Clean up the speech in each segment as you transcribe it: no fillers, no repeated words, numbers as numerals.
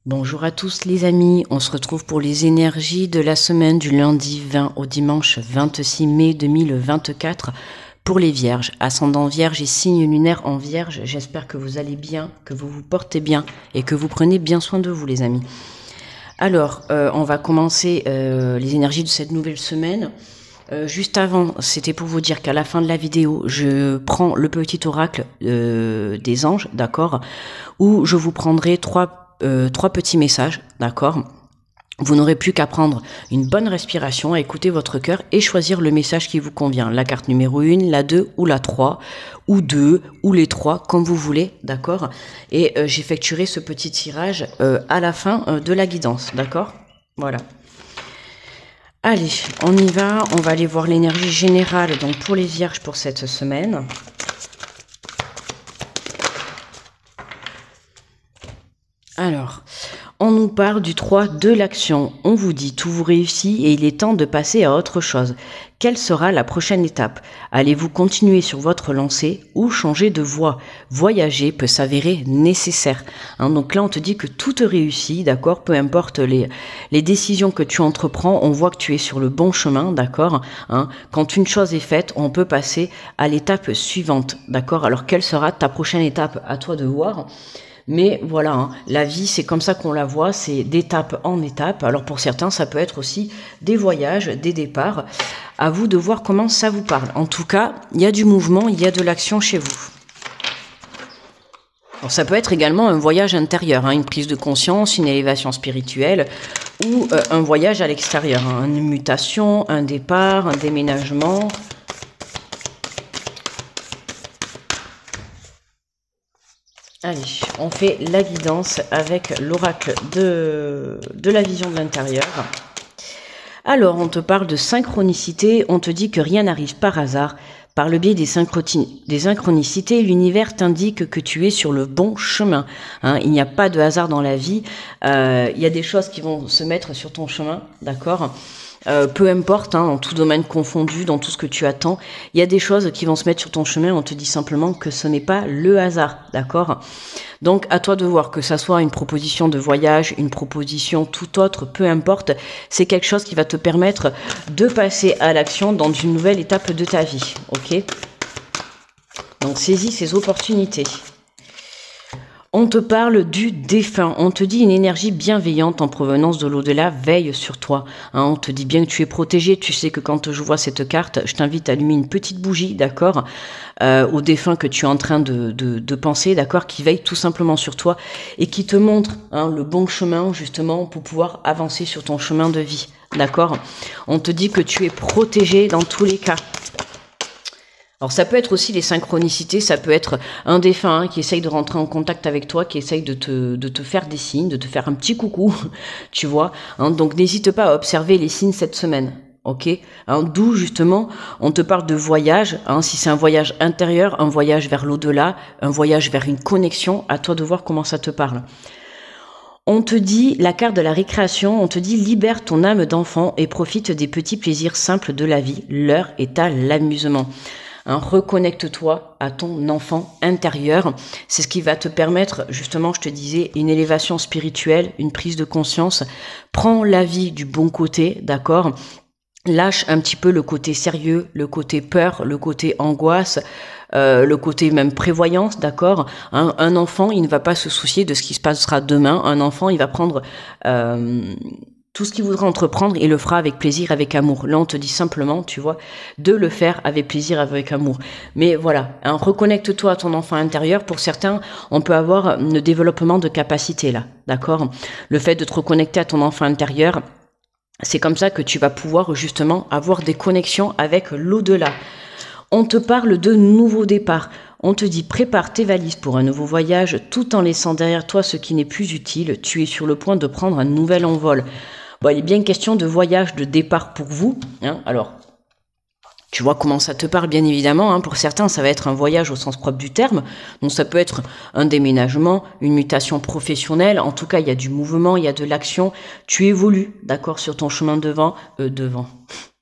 Bonjour à tous les amis, on se retrouve pour les énergies de la semaine du lundi 20 au dimanche 26 mai 2024 pour les vierges, ascendant vierge et signe lunaire en vierge. J'espère que vous allez bien, que vous vous portez bien et que vous prenez bien soin de vous les amis. Alors, on va commencer les énergies de cette nouvelle semaine. Juste avant, c'était pour vous dire qu'à la fin de la vidéo, je prends le petit oracle des anges, d'accord, où je vous prendrai trois petits messages, d'accord. Vous n'aurez plus qu'à prendre une bonne respiration, à écouter votre cœur et choisir le message qui vous convient. La carte numéro 1, la 2 ou la 3, ou 2, ou les 3, comme vous voulez, d'accord. Et j'effectuerai ce petit tirage à la fin de la guidance, d'accord. Voilà. Allez, on y va. On va aller voir l'énergie générale donc pour les vierges pour cette semaine. Alors, on nous parle du 3 de l'action. On vous dit tout vous réussit et il est temps de passer à autre chose. Quelle sera la prochaine étape? Allez-vous continuer sur votre lancée ou changer de voie? Voyager peut s'avérer nécessaire. Donc là, on te dit que tout te réussit, d'accord? Peu importe les décisions que tu entreprends, on voit que tu es sur le bon chemin, d'accord? Quand une chose est faite, on peut passer à l'étape suivante, d'accord? Alors, quelle sera ta prochaine étape? À toi de voir. Mais voilà, la vie, c'est comme ça qu'on la voit, c'est d'étape en étape. Alors pour certains, ça peut être aussi des voyages, des départs. À vous de voir comment ça vous parle. En tout cas, il y a du mouvement, il y a de l'action chez vous. Alors, ça peut être également un voyage intérieur, une prise de conscience, une élévation spirituelle ou un voyage à l'extérieur, une mutation, un départ, un déménagement. Allez, on fait la guidance avec l'oracle de la vision de l'intérieur. Alors, on te parle de synchronicité, on te dit que rien n'arrive par hasard. Par le biais des synchronicités, l'univers t'indique que tu es sur le bon chemin. Il n'y a pas de hasard dans la vie. Il y a des choses qui vont se mettre sur ton chemin, d'accord ? Peu importe, dans tout domaine confondu, dans tout ce que tu attends, il y a des choses qui vont se mettre sur ton chemin. On te dit simplement que ce n'est pas le hasard, d'accord? Donc à toi de voir, que ça soit une proposition de voyage, une proposition tout autre, peu importe, c'est quelque chose qui va te permettre de passer à l'action dans une nouvelle étape de ta vie, ok? Donc saisis ces opportunités. On te parle du défunt, on te dit une énergie bienveillante en provenance de l'au-delà veille sur toi. On te dit bien que tu es protégé, tu sais que quand je vois cette carte, je t'invite à allumer une petite bougie, d'accord, au défunt que tu es en train de penser, d'accord, qui veille tout simplement sur toi et qui te montre le bon chemin justement pour pouvoir avancer sur ton chemin de vie, d'accord. On te dit que tu es protégé dans tous les cas. Alors ça peut être aussi les synchronicités, ça peut être un défunt qui essaye de rentrer en contact avec toi, qui essaye de te faire des signes, de te faire un petit coucou, tu vois. Donc n'hésite pas à observer les signes cette semaine, ok. D'où justement on te parle de voyage, si c'est un voyage intérieur, un voyage vers l'au-delà, un voyage vers une connexion, à toi de voir comment ça te parle. On te dit, la carte de la récréation, on te dit libère ton âme d'enfant et profite des petits plaisirs simples de la vie, l'heure est à l'amusement. Reconnecte-toi à ton enfant intérieur. C'est ce qui va te permettre, justement, je te disais, une élévation spirituelle, une prise de conscience. Prends la vie du bon côté, d'accord ? Lâche un petit peu le côté sérieux, le côté peur, le côté angoisse, le côté même prévoyance, d'accord ? Un enfant, il ne va pas se soucier de ce qui se passera demain. Un enfant, il va prendre tout ce qu'il voudra entreprendre, il le fera avec plaisir, avec amour. Là, on te dit simplement, tu vois, de le faire avec plaisir, avec amour. Mais voilà, reconnecte-toi à ton enfant intérieur. Pour certains, on peut avoir le développement de capacité là, d'accord ? Le fait de te reconnecter à ton enfant intérieur, c'est comme ça que tu vas pouvoir justement avoir des connexions avec l'au-delà. On te parle de nouveaux départs. On te dit prépare tes valises pour un nouveau voyage tout en laissant derrière toi ce qui n'est plus utile. Tu es sur le point de prendre un nouvel envol. Bon, il est bien question de voyage, de départ pour vous. Alors, tu vois comment ça te parle, bien évidemment. Pour certains, ça va être un voyage au sens propre du terme. Donc, ça peut être un déménagement, une mutation professionnelle. En tout cas, il y a du mouvement, il y a de l'action. Tu évolues, d'accord, sur ton chemin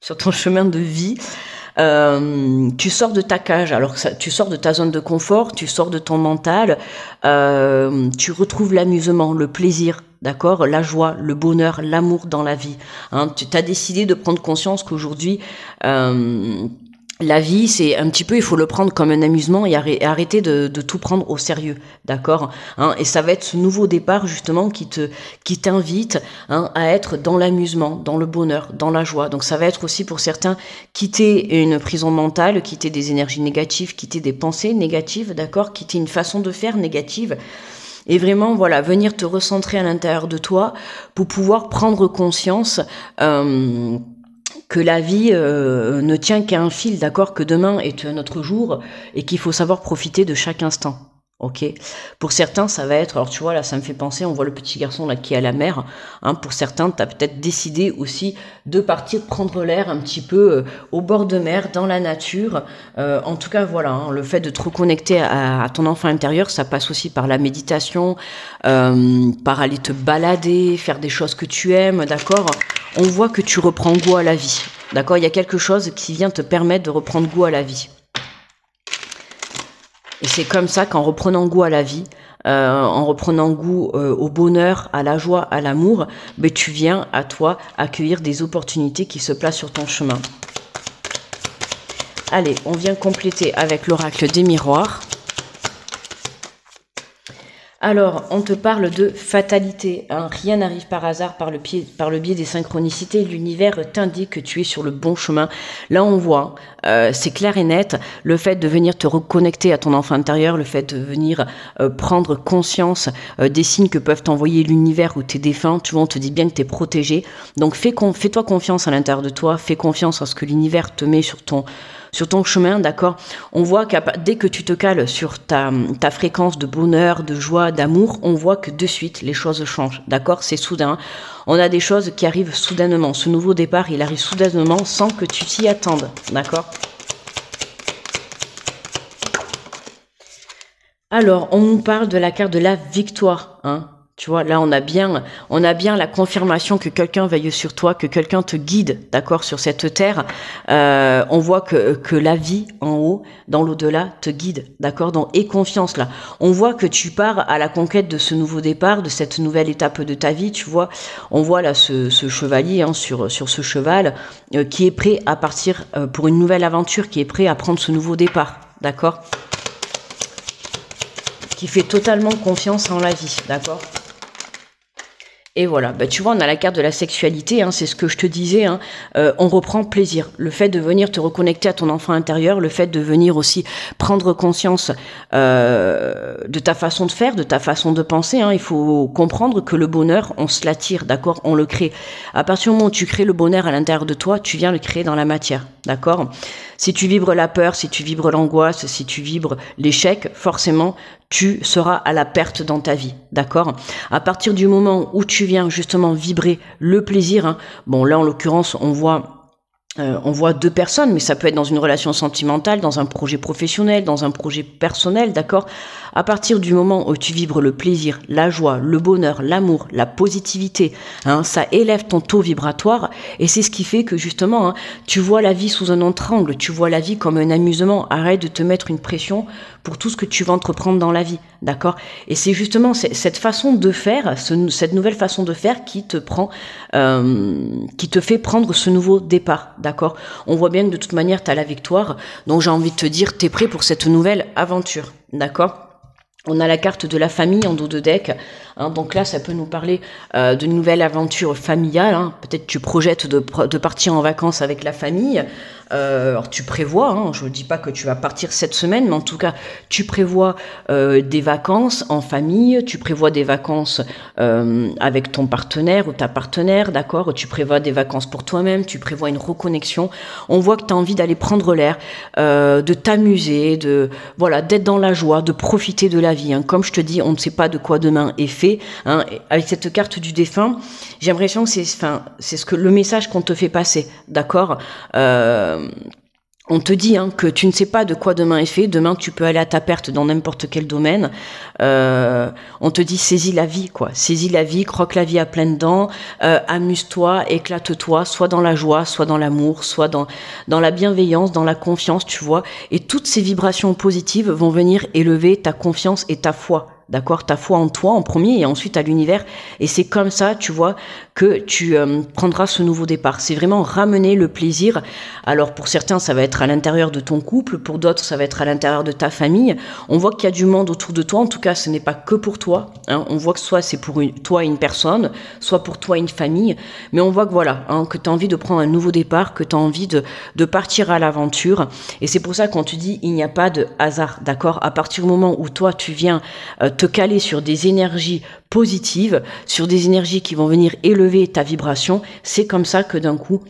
sur ton chemin de vie. Tu sors de ta cage, alors tu sors de ta zone de confort, tu sors de ton mental, tu retrouves l'amusement, le plaisir, d'accord, la joie, le bonheur, l'amour dans la vie. Hein, tu as décidé de prendre conscience qu'aujourd'hui, la vie, c'est un petit peu, il faut le prendre comme un amusement et arrêter de tout prendre au sérieux, d'accord, hein, et ça va être ce nouveau départ justement qui t'invite, hein, à être dans l'amusement, dans le bonheur, dans la joie. Donc ça va être aussi pour certains quitter une prison mentale, quitter des énergies négatives, quitter des pensées négatives, d'accord, quitter une façon de faire négative. Et vraiment, voilà, venir te recentrer à l'intérieur de toi pour pouvoir prendre conscience que la vie ne tient qu'à un fil, d'accord, que demain est un autre jour et qu'il faut savoir profiter de chaque instant. Ok. Pour certains, ça va être, alors tu vois là, ça me fait penser, on voit le petit garçon là qui est à la mer. Hein, pour certains, t'as peut-être décidé aussi de partir prendre l'air un petit peu au bord de mer, dans la nature. En tout cas, voilà, hein, le fait de te reconnecter à ton enfant intérieur, ça passe aussi par la méditation, par aller te balader, faire des choses que tu aimes, d'accord. On voit que tu reprends goût à la vie, d'accord. Il y a quelque chose qui vient te permettre de reprendre goût à la vie. Et c'est comme ça qu'en reprenant goût à la vie, en reprenant goût au bonheur, à la joie, à l'amour, ben, tu viens à toi accueillir des opportunités qui se placent sur ton chemin. Allez, on vient compléter avec l'oracle des miroirs. Alors, on te parle de fatalité, hein. Rien n'arrive par hasard par le biais des synchronicités. L'univers t'indique que tu es sur le bon chemin. Là, on voit, c'est clair et net, le fait de venir te reconnecter à ton enfant intérieur, le fait de venir prendre conscience des signes que peuvent t'envoyer l'univers ou tes défunts. Tu vois, on te dit bien que tu es protégé. Donc, fais-toi confiance à l'intérieur de toi, fais confiance à ce que l'univers te met sur ton chemin, d'accord. On voit que dès que tu te cales sur ta fréquence de bonheur, de joie, d'amour, on voit que de suite les choses changent, d'accord. C'est soudain. On a des choses qui arrivent soudainement. Ce nouveau départ, il arrive soudainement sans que tu t'y attendes, d'accord. Alors, on nous parle de la carte de la victoire, hein. Tu vois, là, on a bien la confirmation que quelqu'un veille sur toi, que quelqu'un te guide, d'accord, sur cette terre. On voit que la vie en haut, dans l'au-delà, te guide, d'accord. Donc, aie confiance là. On voit que tu pars à la conquête de ce nouveau départ, de cette nouvelle étape de ta vie. Tu vois, on voit là ce chevalier, hein, sur ce cheval, qui est prêt à partir pour une nouvelle aventure, qui est prêt à prendre ce nouveau départ, d'accord. Qui fait totalement confiance en la vie, d'accord. Et voilà, bah, tu vois, on a la carte de la sexualité, hein, c'est ce que je te disais, hein, on reprend plaisir. Le fait de venir te reconnecter à ton enfant intérieur, le fait de venir aussi prendre conscience de ta façon de faire, de ta façon de penser, hein. Il faut comprendre que le bonheur, on se l'attire, d'accord, on le crée. À partir du moment où tu crées le bonheur à l'intérieur de toi, tu viens le créer dans la matière, d'accord. Si tu vibres la peur, si tu vibres l'angoisse, si tu vibres l'échec, forcément, tu seras à la perte dans ta vie, d'accord. À partir du moment où tu viens justement vibrer le plaisir, hein, bon là en l'occurrence on voit deux personnes, mais ça peut être dans une relation sentimentale, dans un projet professionnel, dans un projet personnel, d'accord. À partir du moment où tu vibres le plaisir, la joie, le bonheur, l'amour, la positivité, hein, ça élève ton taux vibratoire et c'est ce qui fait que justement, hein, tu vois la vie sous un autre angle, tu vois la vie comme un amusement. Arrête de te mettre une pression pour tout ce que tu vas entreprendre dans la vie, d'accord. Et c'est justement cette façon de faire, cette nouvelle façon de faire qui te fait prendre ce nouveau départ, d'accord. On voit bien que de toute manière, tu as la victoire, donc j'ai envie de te dire, tu es prêt pour cette nouvelle aventure, d'accord. On a la carte de la famille en dos de deck, hein, donc là ça peut nous parler d'une nouvelle aventure familiale, hein. Peut-être tu projettes de partir en vacances avec la famille, alors tu prévois, hein, je ne dis pas que tu vas partir cette semaine, mais en tout cas tu prévois des vacances en famille, tu prévois des vacances avec ton partenaire ou ta partenaire, d'accord, tu prévois des vacances pour toi-même, tu prévois une reconnexion. On voit que tu as envie d'aller prendre l'air, de t'amuser, d'être dans la joie, de profiter de la vie, hein. Comme je te dis, on ne sait pas de quoi demain est fait, hein. Avec cette carte du défunt, j'ai l'impression que c'est le message qu'on te fait passer, d'accord. On te dit, hein, que tu ne sais pas de quoi demain est fait. Demain, tu peux aller à ta perte dans n'importe quel domaine. On te dit, saisis la vie, quoi. Saisis la vie, croque la vie à pleines dents, amuse-toi, éclate-toi, soit dans la joie, soit dans l'amour, soit dans la bienveillance, dans la confiance, tu vois. Et toutes ces vibrations positives vont venir élever ta confiance et ta foi. d'accord? Ta foi en toi en premier et ensuite à l'univers. Et c'est comme ça, tu vois, que tu prendras ce nouveau départ. C'est vraiment ramener le plaisir. Alors pour certains, ça va être à l'intérieur de ton couple, pour d'autres, ça va être à l'intérieur de ta famille. On voit qu'il y a du monde autour de toi. En tout cas, ce n'est pas que pour toi, hein. On voit que soit c'est pour toi une personne, soit pour toi une famille. Mais on voit que voilà, hein, que tu as envie de prendre un nouveau départ, que tu as envie de partir à l'aventure. Et c'est pour ça qu'on te dit, il n'y a pas de hasard, d'accord? À partir du moment où toi, tu viens te caler sur des énergies positives, sur des énergies qui vont venir élever ta vibration, c'est comme ça que d'un coup,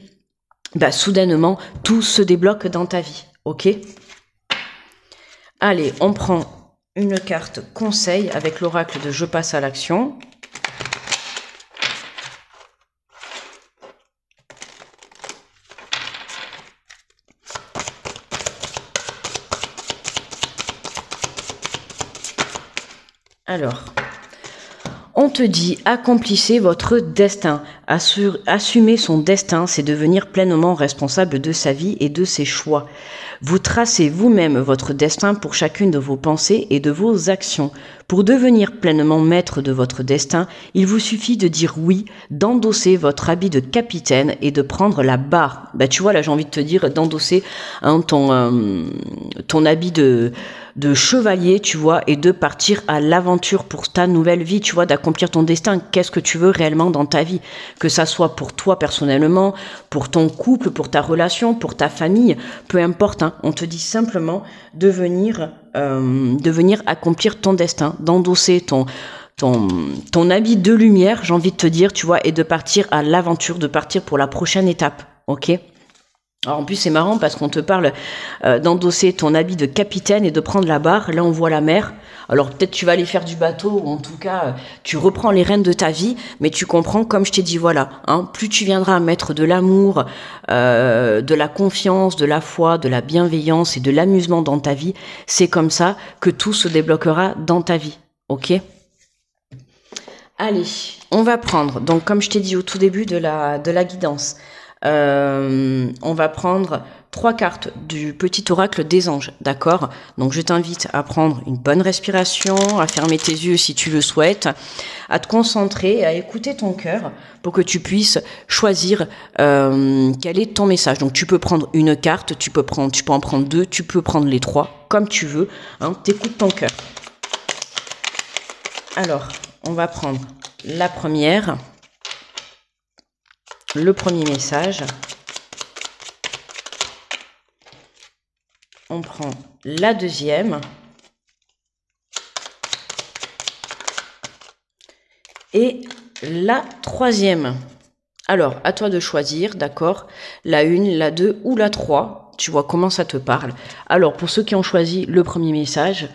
soudainement, tout se débloque dans ta vie, ok? Allez, on prend une carte conseil avec l'oracle de Je passe à l'action. Alors, on te dit, accomplissez votre destin. Assumer son destin, c'est devenir pleinement responsable de sa vie et de ses choix. Vous tracez vous-même votre destin pour chacune de vos pensées et de vos actions. Pour devenir pleinement maître de votre destin, il vous suffit de dire oui, d'endosser votre habit de capitaine et de prendre la barre. Tu vois, là j'ai envie de te dire d'endosser ton habit de chevalier, tu vois, et de partir à l'aventure pour ta nouvelle vie, tu vois, d'accomplir ton destin. Qu'est-ce que tu veux réellement dans ta vie? Que ça soit pour toi personnellement, pour ton couple, pour ta relation, pour ta famille, peu importe, hein. On te dit simplement de venir accomplir ton destin, d'endosser ton habit de lumière, j'ai envie de te dire, tu vois, et de partir à l'aventure, de partir pour la prochaine étape, ok? Alors en plus c'est marrant parce qu'on te parle d'endosser ton habit de capitaine et de prendre la barre. Là on voit la mer. Alors peut-être tu vas aller faire du bateau ou en tout cas tu reprends les rênes de ta vie, mais tu comprends, comme je t'ai dit, voilà, hein, plus tu viendras mettre de l'amour, de la confiance, de la foi, de la bienveillance et de l'amusement dans ta vie, c'est comme ça que tout se débloquera dans ta vie, ok? Allez, on va prendre, donc comme je t'ai dit au tout début de la guidance, on va prendre 3 cartes du petit oracle des anges, d'accord? Donc je t'invite à prendre une bonne respiration, à fermer tes yeux si tu le souhaites, à te concentrer, à écouter ton cœur pour que tu puisses choisir quel est ton message. Donc tu peux prendre une carte, tu peux en prendre 2, tu peux prendre les 3, comme tu veux, hein, t'écoutes ton cœur. Alors, on va prendre la première. Le premier message, on prend la deuxième et la troisième. Alors, à toi de choisir, d'accord, la 1, la 2 ou la 3, tu vois comment ça te parle. Alors, pour ceux qui ont choisi le premier message,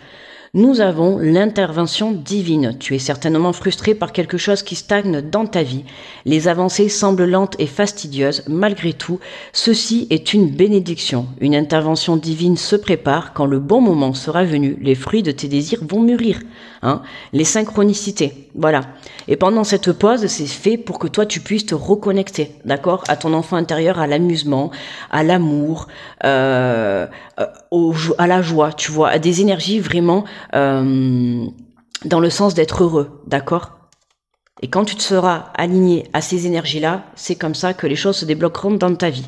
nous avons l'intervention divine. Tu es certainement frustré par quelque chose qui stagne dans ta vie. Les avancées semblent lentes et fastidieuses. Malgré tout, ceci est une bénédiction. Une intervention divine se prépare. Quand le bon moment sera venu, les fruits de tes désirs vont mûrir. Hein, les synchronicités, voilà. Et pendant cette pause, c'est fait pour que toi, tu puisses te reconnecter, d'accord, à ton enfant intérieur, à l'amusement, à l'amour, à la joie, tu vois, à des énergies vraiment dans le sens d'être heureux, d'accord? Et quand tu te seras aligné à ces énergies-là, c'est comme ça que les choses se débloqueront dans ta vie.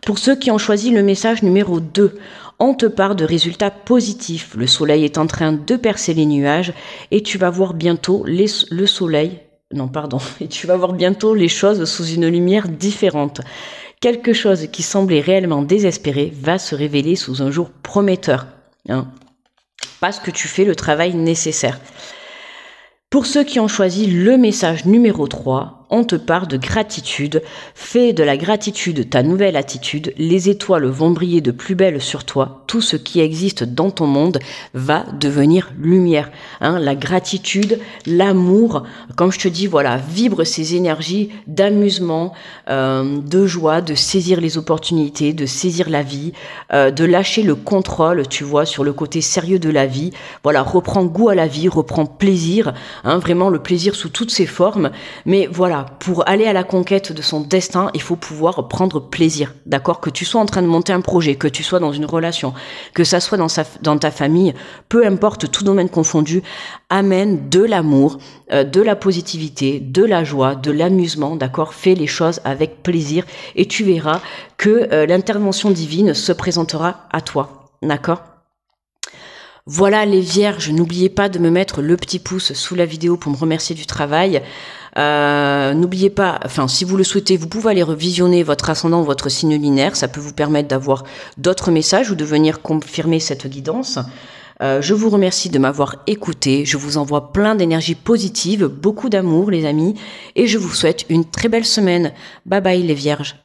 Pour ceux qui ont choisi le message numéro 2, on te parle de résultats positifs. Le soleil est en train de percer les nuages et tu vas voir bientôt le soleil. Non, pardon. Et tu vas voir bientôt les choses sous une lumière différente. Quelque chose qui semblait réellement désespéré va se révéler sous un jour prometteur. Hein, parce que tu fais le travail nécessaire. Pour ceux qui ont choisi le message numéro 3, on te parle de gratitude. Fais de la gratitude ta nouvelle attitude. Les étoiles vont briller de plus belle sur toi. Tout ce qui existe dans ton monde va devenir lumière. Hein, la gratitude, l'amour, comme je te dis, voilà, vibre ces énergies d'amusement, de joie, de saisir les opportunités, de saisir la vie, de lâcher le contrôle, tu vois, sur le côté sérieux de la vie. Voilà, reprends goût à la vie, reprends plaisir, hein, vraiment le plaisir sous toutes ses formes. Mais voilà, voilà, pour aller à la conquête de son destin, il faut pouvoir prendre plaisir, d'accord? Que tu sois en train de monter un projet, que tu sois dans une relation, que ça soit dans ta famille, peu importe, tout domaine confondu, amène de l'amour, de la positivité, de la joie, de l'amusement, d'accord? Fais les choses avec plaisir et tu verras que l'intervention divine se présentera à toi, d'accord? Voilà les vierges, n'oubliez pas de me mettre le petit pouce sous la vidéo pour me remercier du travail. N'oubliez pas, enfin si vous le souhaitez, vous pouvez aller revisionner votre ascendant, votre signe lunaire, ça peut vous permettre d'avoir d'autres messages ou de venir confirmer cette guidance. Je vous remercie de m'avoir écouté, je vous envoie plein d'énergie positive, beaucoup d'amour les amis, et je vous souhaite une très belle semaine. Bye bye les vierges.